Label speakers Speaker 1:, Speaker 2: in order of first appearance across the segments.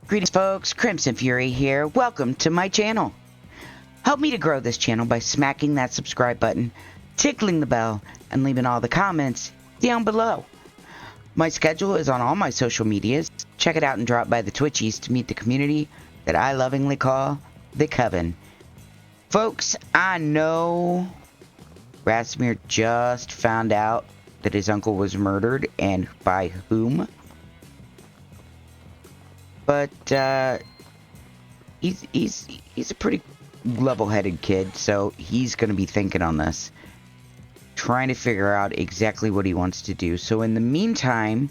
Speaker 1: Greetings folks, Crimson Fury here. Welcome to my channel. Help me to grow this channel by smacking that subscribe button, tickling the bell, and leaving all the comments down below. My schedule is on all my social medias. Check it out and drop by the Twitchies to meet the community that I lovingly call the Coven. Folks, I know Rasmir just found out that his uncle was murdered, and by whom. But he's a pretty level-headed kid, so he's going to be thinking on this, trying to figure out exactly what he wants to do. So in the meantime,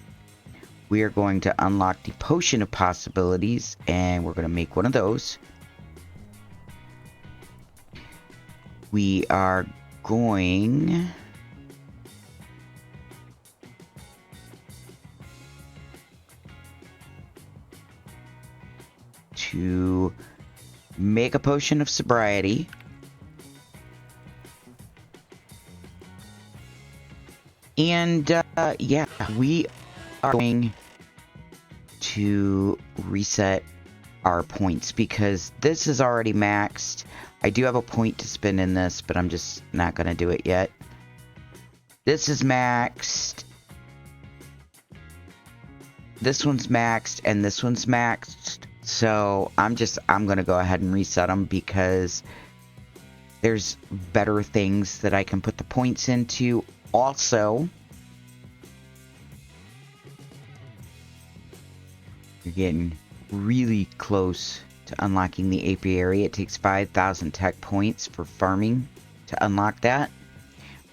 Speaker 1: we are going to unlock the Potion of Possibilities, and we're going to make one of those. We are going to make a Potion of Sobriety. And yeah, we are going to reset our points because this is already maxed. I do have a point to spend in this, but I'm just not going to do it yet. This is maxed. This one's maxed, and this one's maxed. So I'm going to go ahead and reset them because there's better things that I can put the points into. Also, you're getting really close to unlocking the apiary. It takes 5,000 tech points for farming to unlock that.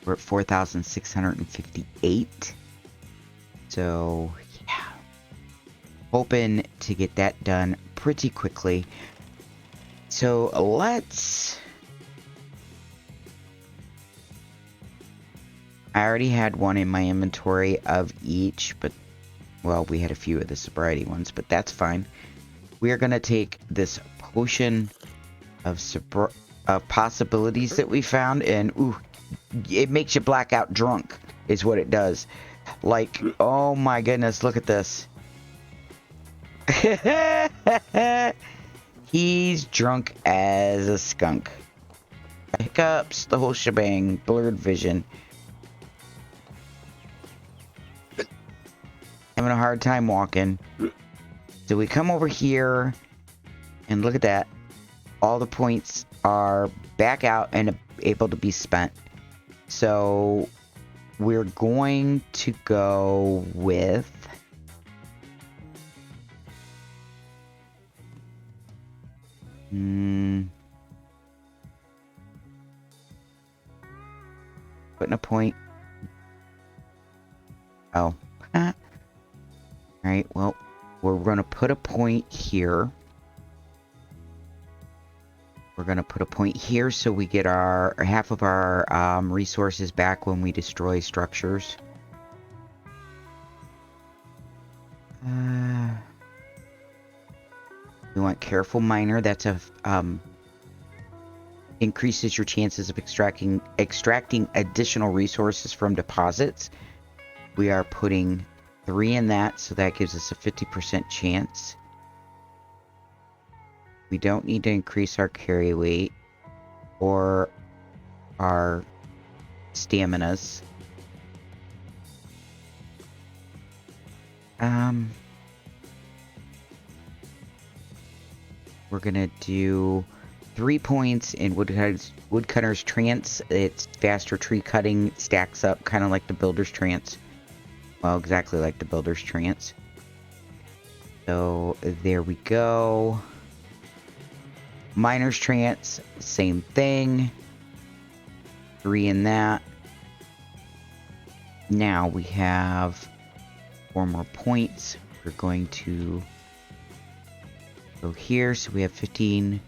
Speaker 1: We're at 4,658. So, yeah. Hoping to get that done pretty quickly. So, let's... I already had one in my inventory of each, but, well, we had a few of the sobriety ones, but that's fine. We are going to take this Potion of Possibilities that we found, and, ooh, it makes you blackout drunk, is what it does. Like, oh my goodness, look at this. He's drunk as a skunk. Hiccups, the whole shebang, blurred vision. Having a hard time walking. So we come over here and look at that. All the points are back out and able to be spent. So we're going to go with putting a point. Oh. Alright, well, we're going to put a point here. We're going to put a point here so we get our half of our resources back when we destroy structures. We want Careful Miner. That's a increases your chances of extracting additional resources from deposits. We are putting 3 in that, so that gives us a 50% chance. We don't need to increase our carry weight or our staminas. We're gonna do 3 points in Woodcutter's Trance. It's faster tree cutting, stacks up kind of like the Builder's Trance. Well, exactly like the Builder's Trance. So, there we go. Miner's Trance, same thing. 3 in that. Now we have 4 more points. We're going to go here. So we have a 15%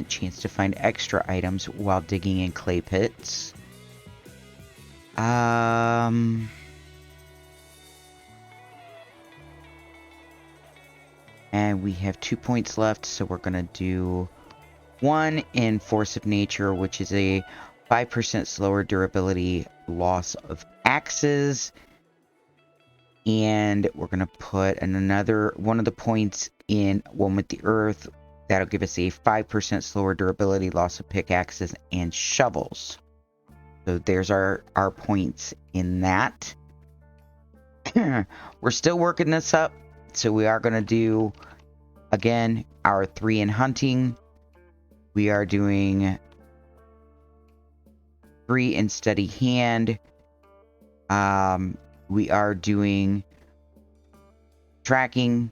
Speaker 1: chance to find extra items while digging in clay pits. And we have 2 points left, so we're going to do 1 in Force of Nature, which is a 5% slower durability loss of axes. And we're going to put another one of the points in one with the earth. That'll give us a 5% slower durability, loss of pickaxes and shovels. So there's our points in that. We're still working this up. So we are going to do, again, our 3 in hunting. We are doing 3 in steady hand. We are doing tracking.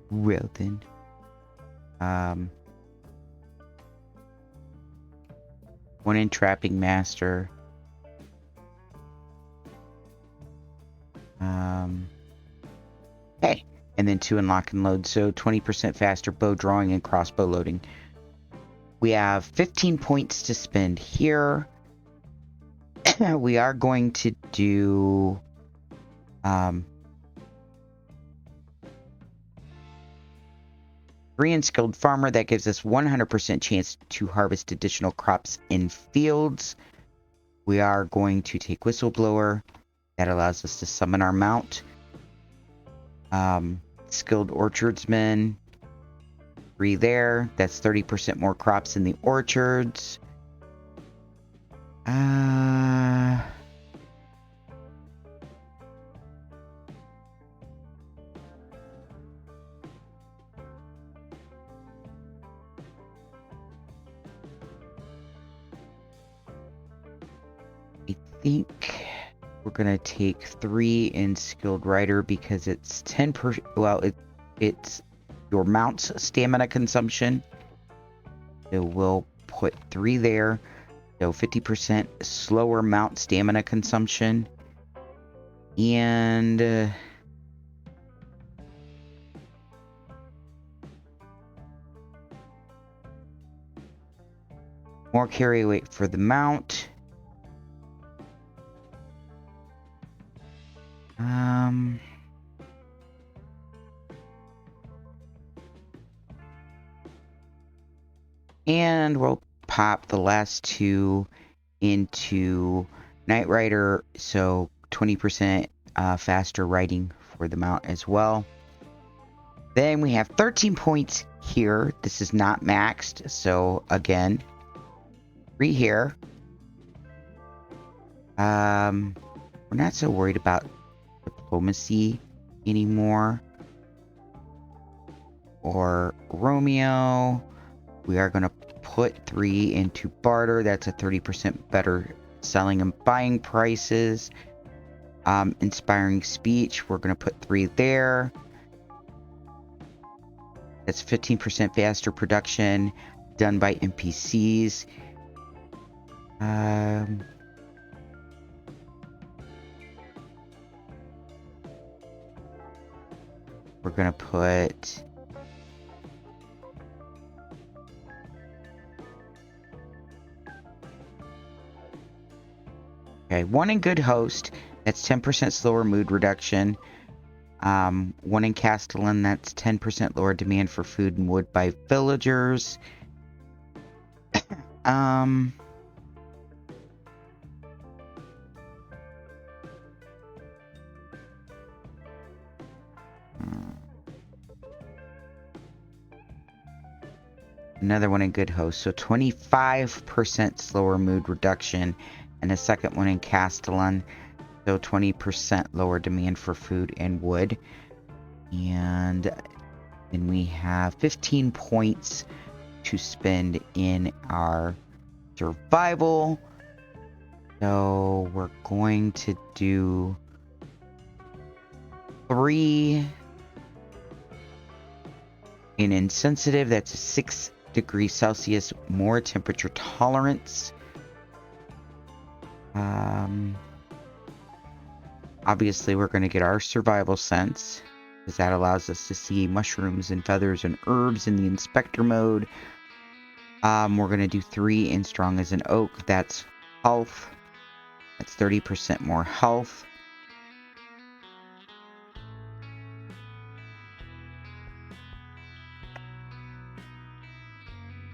Speaker 1: Well then. 1 in trapping master. Hey, and then 2 in lock and load. So 20% faster bow drawing and crossbow loading. We have 15 points to spend here. We are going to do 3 in skilled farmer. That gives us 100% chance to harvest additional crops in fields. We are going to take whistleblower. That allows us to summon our mount. Skilled orchardsman. 3 there. That's 30% more crops in the orchards. I think we're gonna take 3 in skilled rider because it's 10%. Well, it's your mount's stamina consumption. So we'll put 3 there. So 50% slower mount stamina consumption. And more carry weight for the mount. And we'll pop the last 2 into Night Rider, so 20% faster riding for the mount as well. Then we have 13 points here. This is not maxed, so again, 3 here. We're not so worried about diplomacy anymore. Or Romeo. We are going to put 3 into barter. That's a 30% better selling and buying prices. Inspiring speech. We're going to put 3 there. That's 15% faster production done by NPCs. We're going to put... Okay, 1 in good host. That's 10% slower mood reduction. 1 in Castellan. That's 10% lower demand for food and wood by villagers. Another 1 in good host. So 25% slower mood reduction. And a second 1 in Castellan. So 20% lower demand for food and wood. And then we have 15 points to spend in our survival. So we're going to do 3 in insensitive. That's a 6 degrees Celsius more temperature tolerance. Obviously, we're going to get our survival sense, because that allows us to see mushrooms and feathers and herbs in the inspector mode. We're going to do 3 in strong as an oak. That's health. That's 30% more health.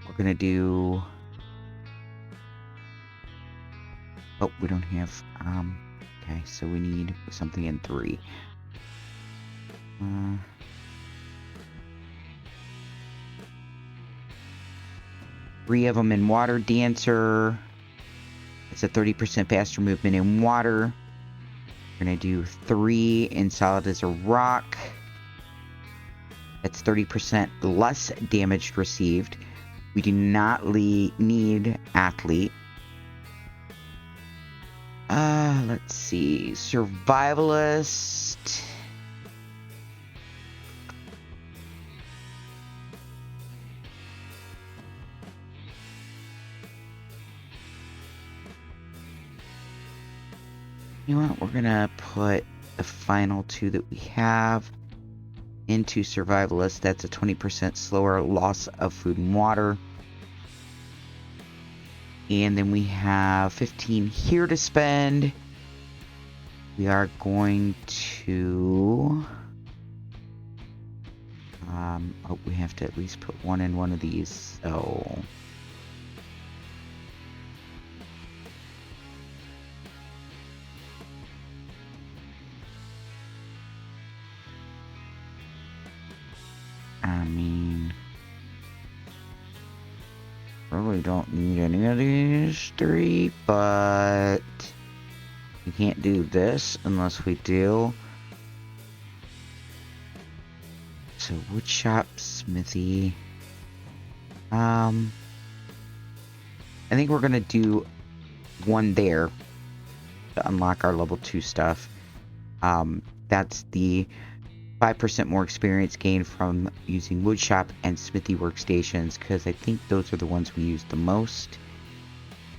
Speaker 1: We're going to do Oh, we don't have, okay, so we need something in 3. 3 of them in Water Dancer. It's a 30% faster movement in water. We're going to do 3 in Solid as a Rock. That's 30% less damage received. We do not need Athlete. Let's see. Survivalist. You know what? We're gonna put the final 2 that we have into Survivalist. That's a 20% slower loss of food and water. And then we have 15 here to spend. We are going to... oh, we have to at least put 1 in one of these. So... I mean... really don't need any of these 3, but... we can't do this unless we do. So wood shop, smithy. I think we're gonna do 1 there to unlock our level 2 stuff. That's the 5% more experience gained from using wood shop and smithy workstations, because I think those are the ones we use the most.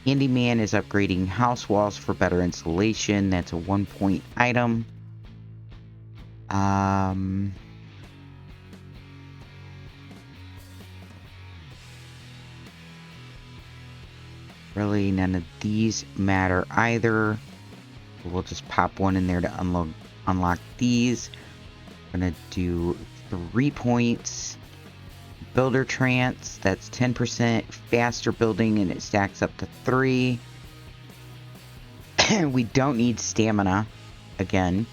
Speaker 1: Handyman is upgrading house walls for better insulation. That's a 1-point item. Really, none of these matter either. We'll just pop 1 in there to unlock these. I'm gonna do 3 points. Builder Trance, that's 10% faster building, and it stacks up to 3. We don't need stamina again.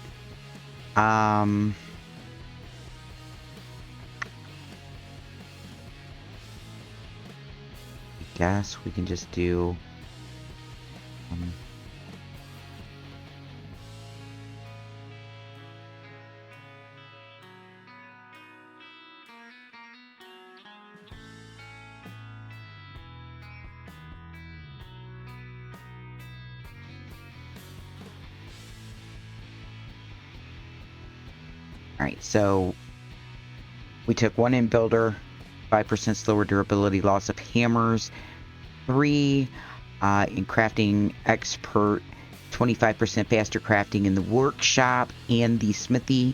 Speaker 1: I guess we can just do Alright, so we took 1 in builder, 5% slower durability loss of hammers, 3 in crafting expert, 25% faster crafting in the workshop and the smithy,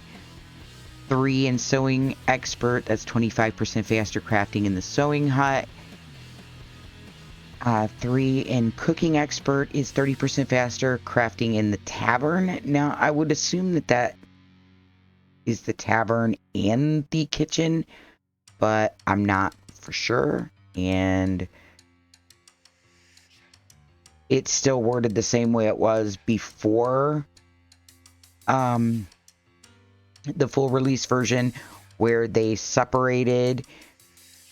Speaker 1: 3 in sewing expert, that's 25% faster crafting in the sewing hut, 3 in cooking expert is 30% faster crafting in the tavern. Now, I would assume that is the tavern and the kitchen, but I'm not for sure. And it's still worded the same way it was before the full release version, where they separated.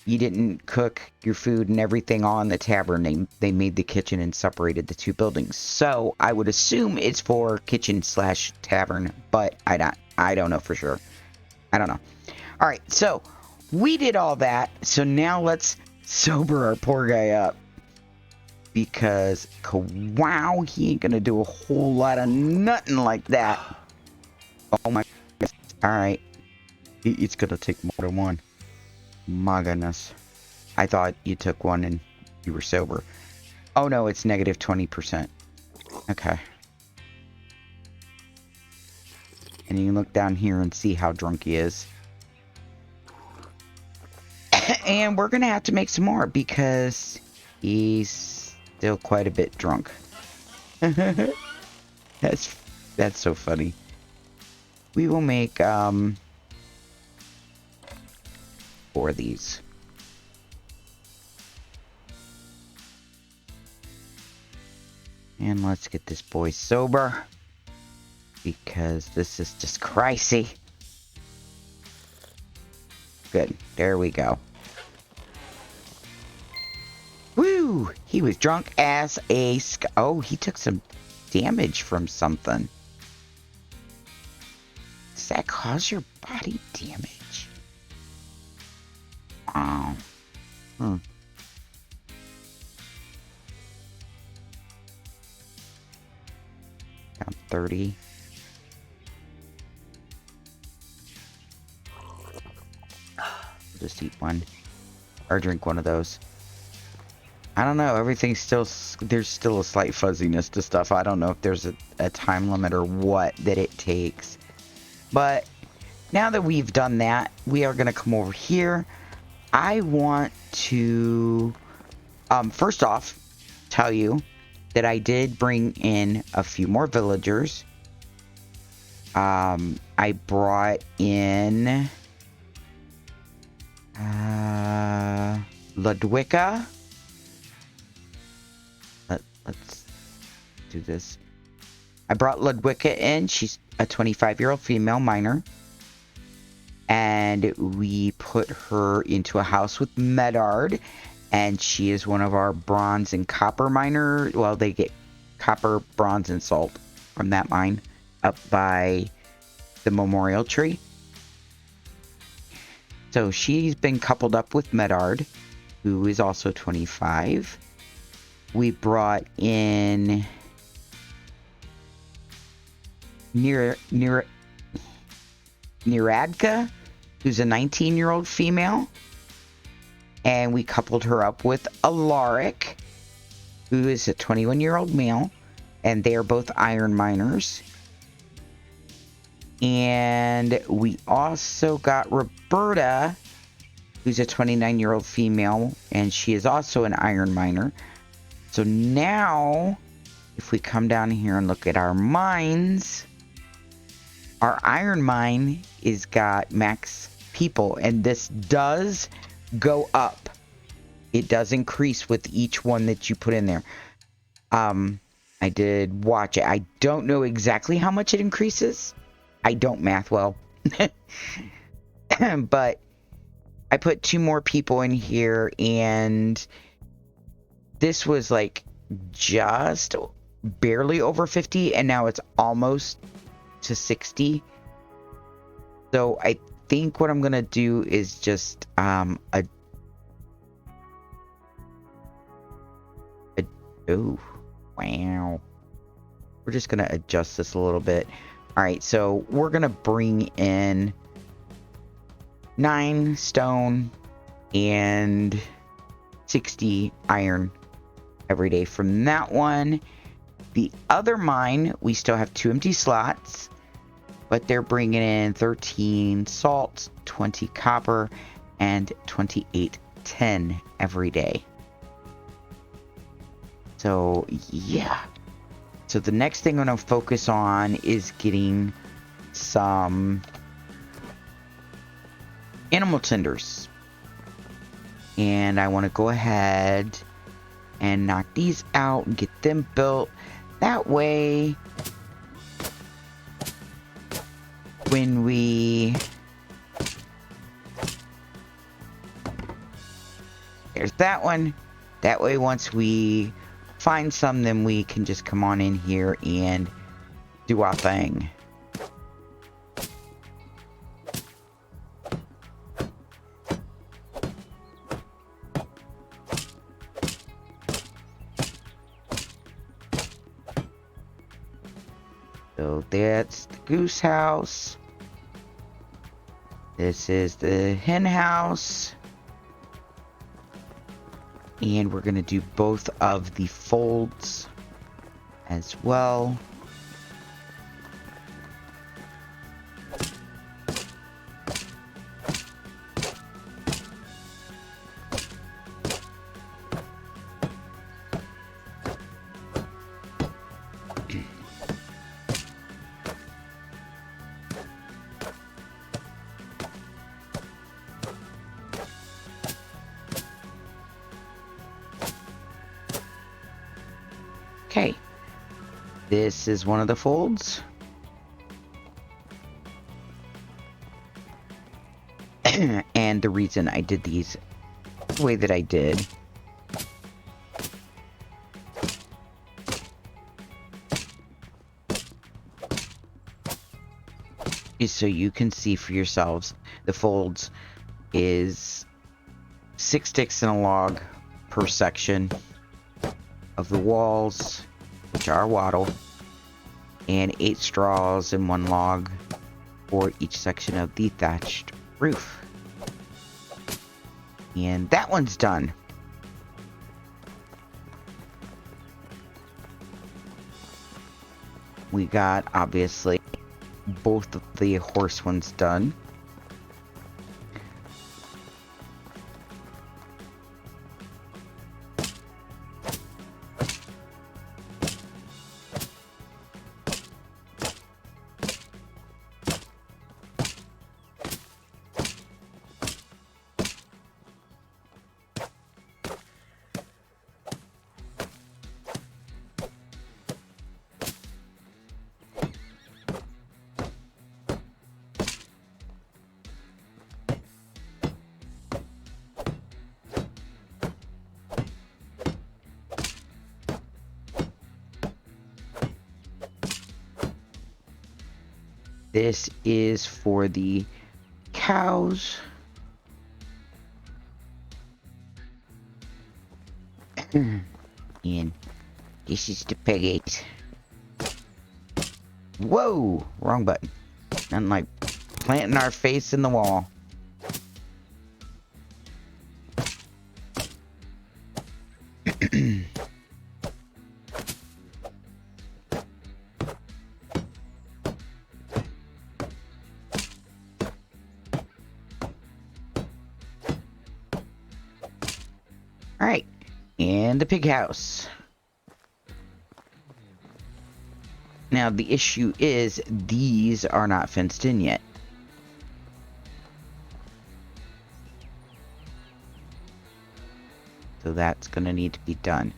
Speaker 1: You didn't cook your food and everything on the tavern. They made the kitchen and separated the 2 buildings. So I would assume it's for kitchen / tavern, but I don't know for sure. I don't know. All right, so we did all that. So now let's sober our poor guy up, because wow, he ain't gonna do a whole lot of nothing like that. Oh my goodness. All right, it's gonna take more than 1. My goodness. I thought you took 1 and you were sober. Oh no, it's negative 20%. Okay. And you can look down here and see how drunk he is. And we're gonna have to make some more, because he's still quite a bit drunk. That's so funny. We will make 4 of these. And let's get this boy sober, because this is just crazy. Good. There we go. Woo! He was drunk as a oh, he took some damage from something. Does that cause your body damage? Wow. Hmm. Down 30. Just eat one. Or drink one of those. I don't know. Everything's still... There's still a slight fuzziness to stuff. I don't know if there's a time limit or what that it takes. But now that we've done that, we are going to come over here. I want to... first off, tell you that I did bring in a few more villagers. I brought in... Ludwika. Let's do this. I brought Ludwika in. She's a 25-year-old female miner. And we put her into a house with Medard. And she is one of our bronze and copper miner. Well, they get copper, bronze, and salt from that mine up by the memorial tree. So she's been coupled up with Medard, who is also 25. We brought in Niradka, who's a 19-year-old female. And we coupled her up with Alaric, who is a 21-year-old male. And they are both iron miners. And we also got Roberta, who's a 29-year-old female. And she is also an iron miner. So now, if we come down here and look at our mines, our iron mine is got max people, and this does go up. It does increase with each one that you put in there. I did watch it. I don't know exactly how much it increases. I don't math well. But I put 2 more people in here, and this was like just barely over 50, and now it's almost to 60. So I think what I'm gonna do is just oh wow, we're just gonna adjust this a little bit. All right, so we're gonna bring in 9 stone and 60 iron every day from that one. The other mine, we still have 2 empty slots, but they're bringing in 13 salt, 20 copper, and 28 tin every day. So yeah, so the next thing I'm going to focus on is getting some animal tenders. And I want to go ahead and knock these out and get them built. That way, when we... There's that one. That way, once we find some, then we can just come on in here and do our thing. So that's the goose house. This is the hen house. And we're going to do both of the folds as well. Okay, This is one of the folds. And the reason I did these the way that I did is so you can see for yourselves. The folds is 6 sticks in a log per section of the walls, which are wattle, and 8 straws in 1 log for each section of the thatched roof. And that one's done. We got, obviously, both of the horse ones done. This is for the cows. And this is the piggies. Whoa! Wrong button. Nothing like planting our face in the wall. Alright, and the pig house. Now, the issue is these are not fenced in yet. So that's going to need to be done.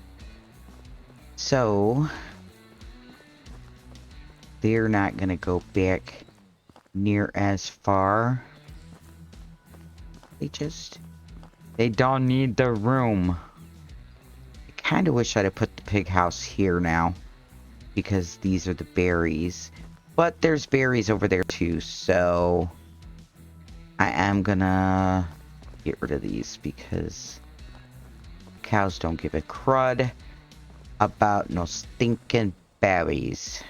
Speaker 1: So, they're not going to go back near as far. They don't need the room. I kind of wish I'd have put the pig house here now, because these are the berries. But there's berries over there too, so I am gonna get rid of these because cows don't give a crud about no stinking berries.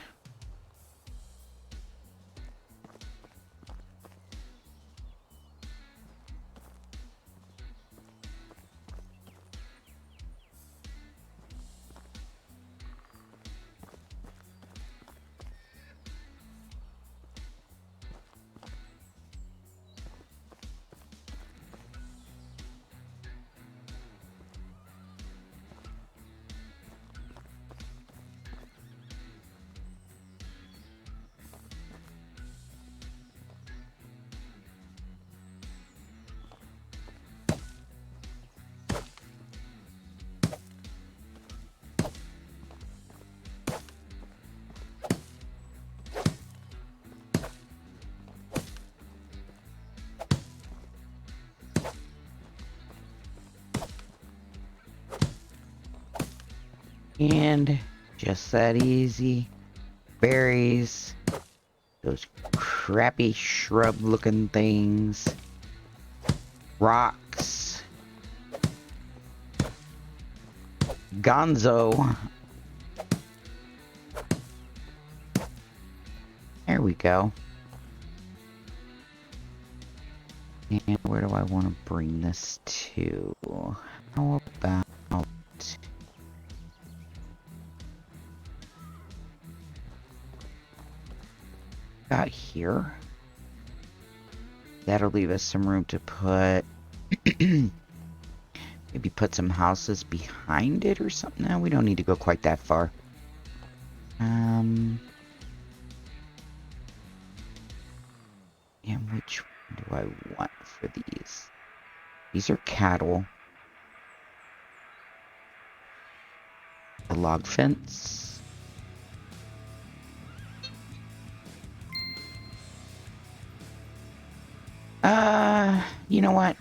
Speaker 1: And just that easy. Berries. Those crappy shrub looking things. Rocks. Gonzo. There we go. And where do I want to bring this to? How about... got here. That'll leave us some room to put... maybe put some houses behind it or something. No, we don't need to go quite that far. And which one do I want for these? These are cattle. The log fence. You know what?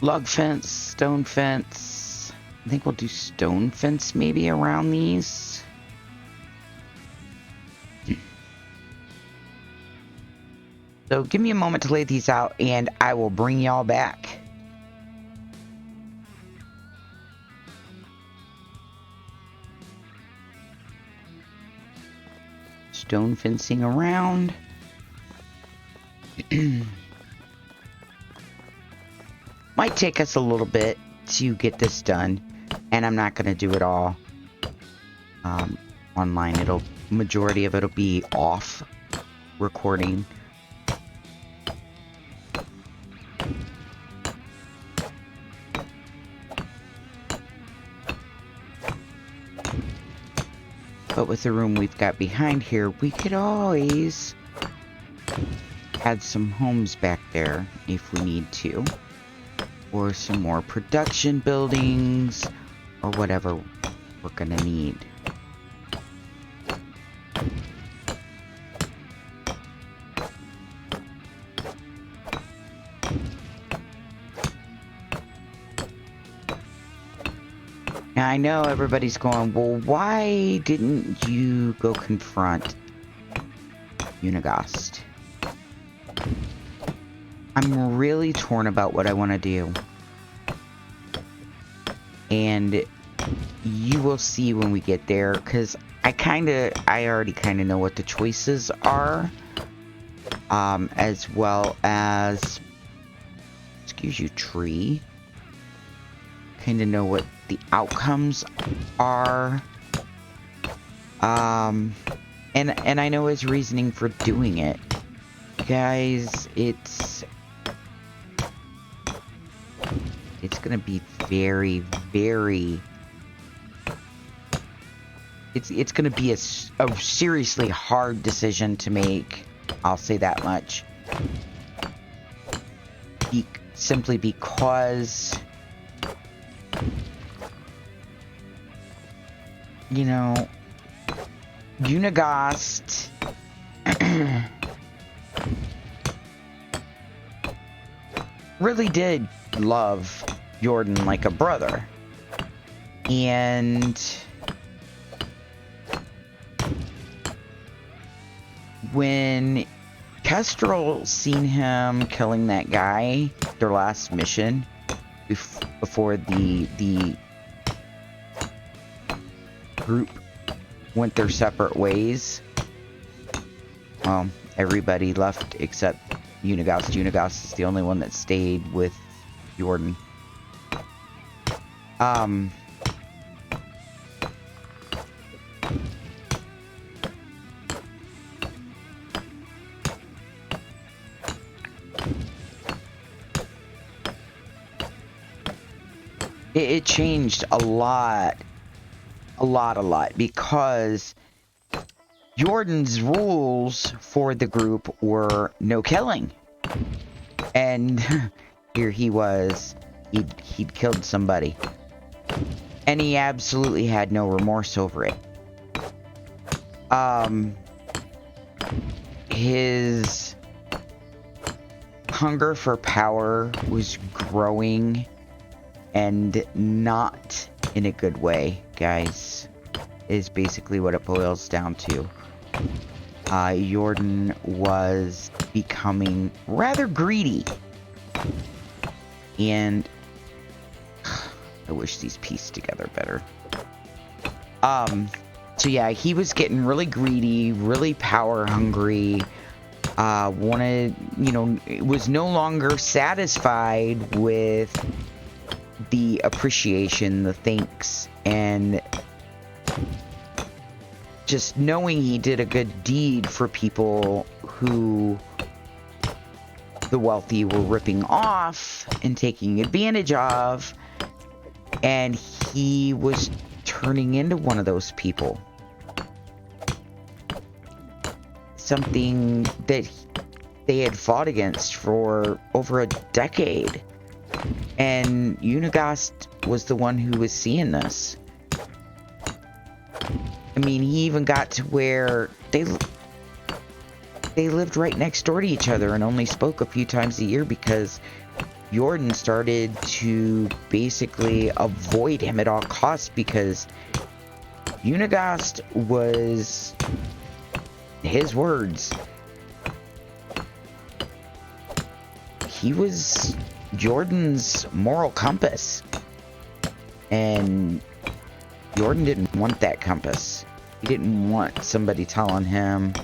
Speaker 1: Log fence, stone fence. I think we'll do stone fence maybe around these. So give me a moment to lay these out and I will bring y'all back. Stone fencing around. Might take us a little bit to get this done, and I'm not going to do it all online. Majority of it'll be off recording. But with the room we've got behind here, we could always add some homes back there if we need to. Or some more production buildings, or whatever we're gonna need. Now I know everybody's going, well, why didn't you go confront Unigast? I'm really torn about what I want to do. And you will see when we get there, because I already kind of know what the choices are. As well as, excuse you, tree. Kind of know what the outcomes are. And I know his reasoning for doing it. Guys, it's gonna be very, very... It's gonna be a seriously hard decision to make. I'll say that much. Simply because... You know... Unigast... really did love Jordan like a brother. And when Kestrel seen him killing that guy, their last mission, before the group went their separate ways, everybody left except Unigast. Unigast is the only one that stayed with Jordan. It changed a lot, because Jordan's rules for the group were no killing. And here he was, he'd killed somebody. And he absolutely had no remorse over it. His hunger for power was growing, and not in a good way, guys, is basically what it boils down to. Jordan was becoming rather greedy. And I wish these pieced together better. So yeah, he was getting really greedy, really power hungry. Wanted, was no longer satisfied with the appreciation, the thanks, and just knowing he did a good deed for people who the wealthy were ripping off and taking advantage of, and he was turning into one of those people. Something that they had fought against for over a decade. And Unigast was the one who was seeing this. I mean, he even got to where they lived right next door to each other and only spoke a few times a year because Jordan started to basically avoid him at all costs because Unigast was, his words, he was Jordan's moral compass. And Jordan didn't want that compass. He didn't want somebody telling him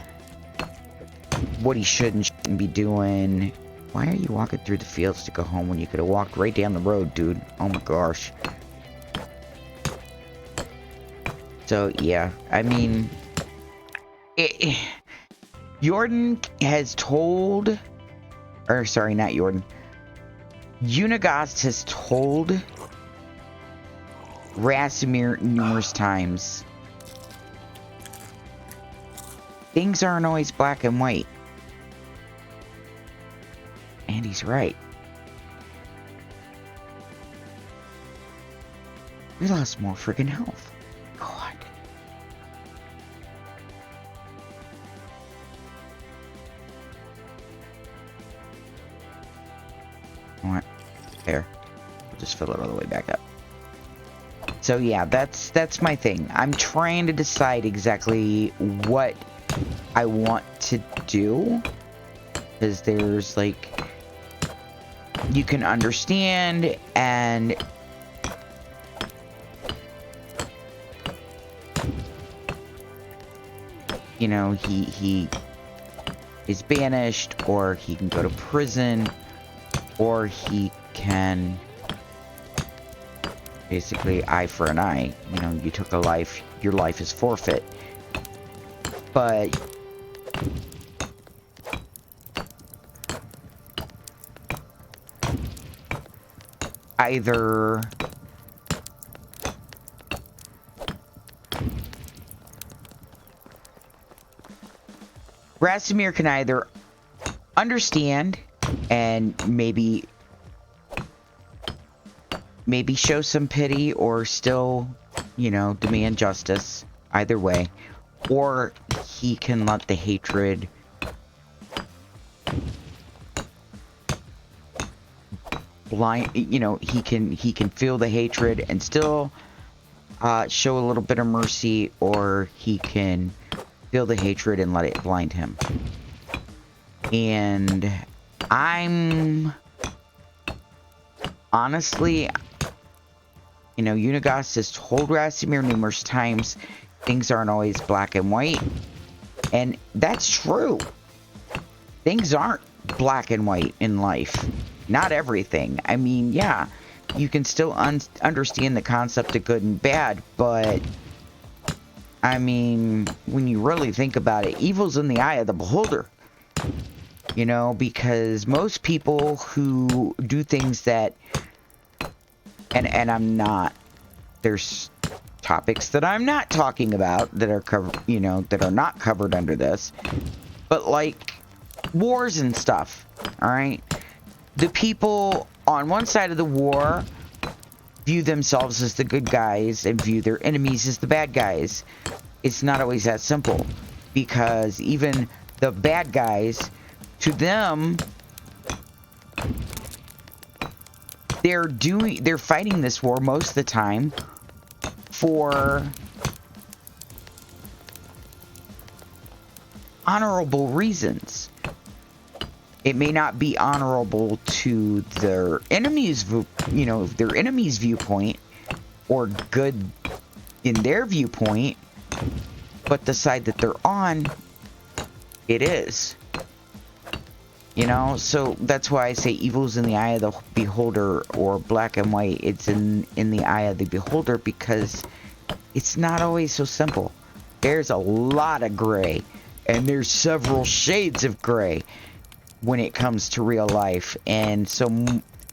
Speaker 1: what he should and shouldn't be doing. Why are you walking through the fields to go home when you could have walked right down the road, dude? Oh my gosh. So, yeah. I mean, Jordan has told... Or, sorry, not Jordan. Unigast has told Rasimir numerous times, things aren't always black and white. And he's right. We lost more friggin' health. God. What? There. We'll just fill it all the way back up. So yeah, that's my thing. I'm trying to decide exactly what I want to do. Because there's like... You can understand and... You know, he is banished, or he can go to prison, or he can basically eye for an eye. You know, you took a life, your life is forfeit. But either Rasimir can either understand and maybe show some pity, or still, you know, demand justice. Either way. Or he can let the hatred blind, you know, he can feel the hatred and still show a little bit of mercy, or he can feel the hatred and let it blind him. And I'm honestly, you know, Unigast has told Rasimir numerous times things aren't always black and white. And that's true. Things aren't black and white in life. Not everything. I mean, yeah, you can still understand the concept of good and bad, but I mean, when you really think about it, evil's in the eye of the beholder. You know, because most people who do things that, and I'm not, there's topics that I'm not talking about that are covered, you know, that are not covered under this, but like wars and stuff, all right? The people on one side of the war view themselves as the good guys and view their enemies as the bad guys. It's not always that simple, because even the bad guys, to them, they're fighting this war most of the time for honorable reasons. It may not be honorable to their enemies, you know, their enemies' viewpoint, or good in their viewpoint, but the side that they're on, it is. You know, so that's why I say evil's in the eye of the beholder, or black and white. It's in the eye of the beholder, because it's not always so simple. There's a lot of gray, and there's several shades of gray when it comes to real life. And so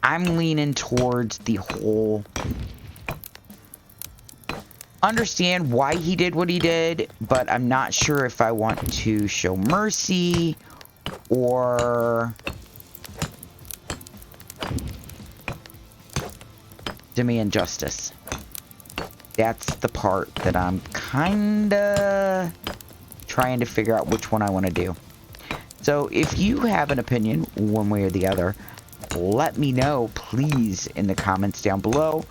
Speaker 1: I'm leaning towards the whole understand why he did what he did, but I'm not sure if I want to show mercy or demand justice. That's the part that I'm kinda trying to figure out which one I want to do. So if you have an opinion one way or the other, let me know, please, in the comments down below.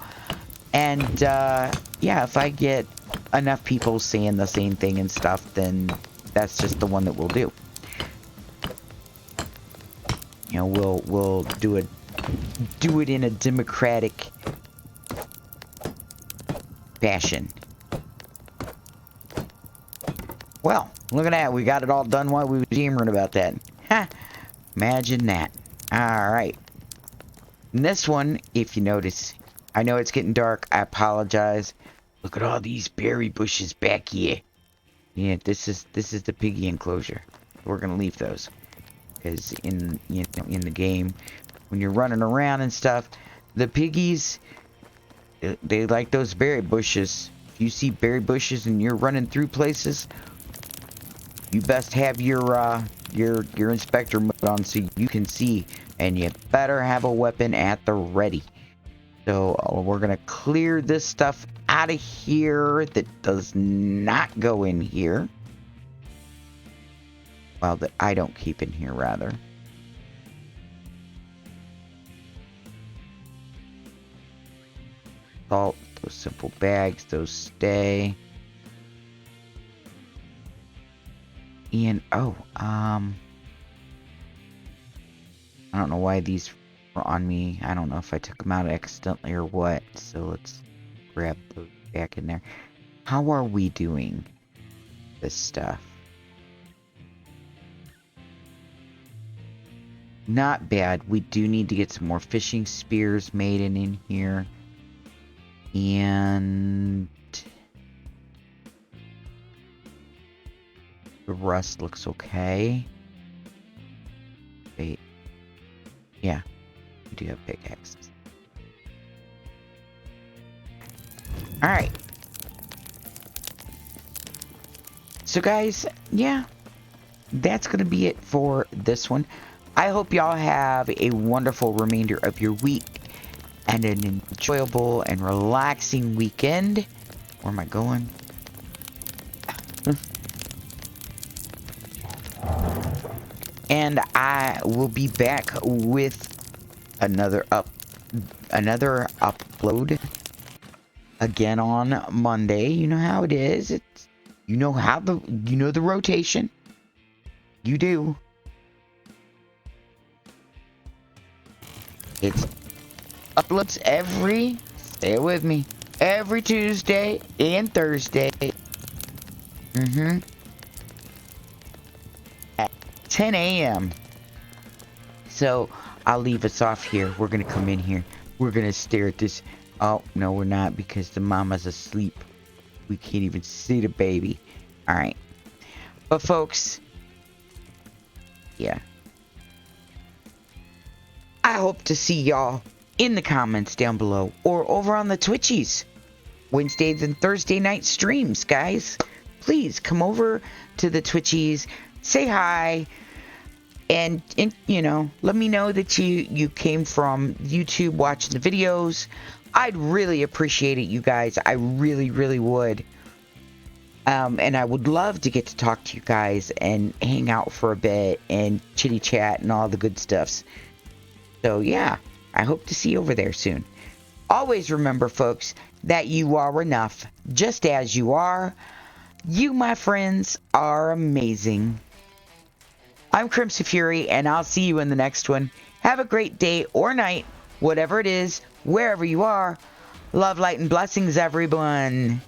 Speaker 1: And, yeah, if I get enough people saying the same thing and stuff, then that's just the one that we'll do. You know, we'll do it in a democratic fashion. Well, look at that. We got it all done while we were yammering about that. Ha! Imagine that. Alright. This one, if you notice, I know it's getting dark. I apologize. Look at all these berry bushes back here. Yeah, this is the piggy enclosure. We're gonna leave those. Because in the game, when you're running around and stuff, the piggies, they like those berry bushes. If you see berry bushes and you're running through places, you best have your inspector mode on so you can see, and you better have a weapon at the ready. So we're gonna clear this stuff out of here that does not go in here. Well, that I don't keep in here, rather. Salt, those simple bags, those stay. And, oh, I don't know why these were on me. I don't know if I took them out accidentally or what. So let's grab those back in there. How are we doing this stuff? Not bad. We do need to get some more fishing spears made in here. And the rest looks okay. Wait. Yeah. We do have pickaxes. Alright. So guys, yeah. That's going to be it for this one. I hope y'all have a wonderful remainder of your week and an enjoyable and relaxing weekend. Where am I going? And I will be back with another upload again on Monday. You know how it is. It's you know the rotation. You do. It's uploads stay with me, every Tuesday and Thursday. At 10 a.m. So, I'll leave us off here. We're gonna come in here. We're gonna stare at this. Oh, no, we're not, because the mama's asleep. We can't even see the baby. Alright. But, folks, yeah. I hope to see y'all in the comments down below or over on the Twitchies. Wednesdays and Thursday night streams, guys. Please come over to the Twitchies, say hi, and you know, let me know that you came from YouTube watching the videos. I'd really appreciate it, you guys. I really, really would. And I would love to get to talk to you guys and hang out for a bit and chitty chat and all the good stuffs. So yeah, I hope to see you over there soon. Always remember, folks, that you are enough just as you are. You, my friends, are amazing. I'm Crimson Fury, and I'll see you in the next one. Have a great day or night, whatever it is, wherever you are. Love, light, and blessings, everyone.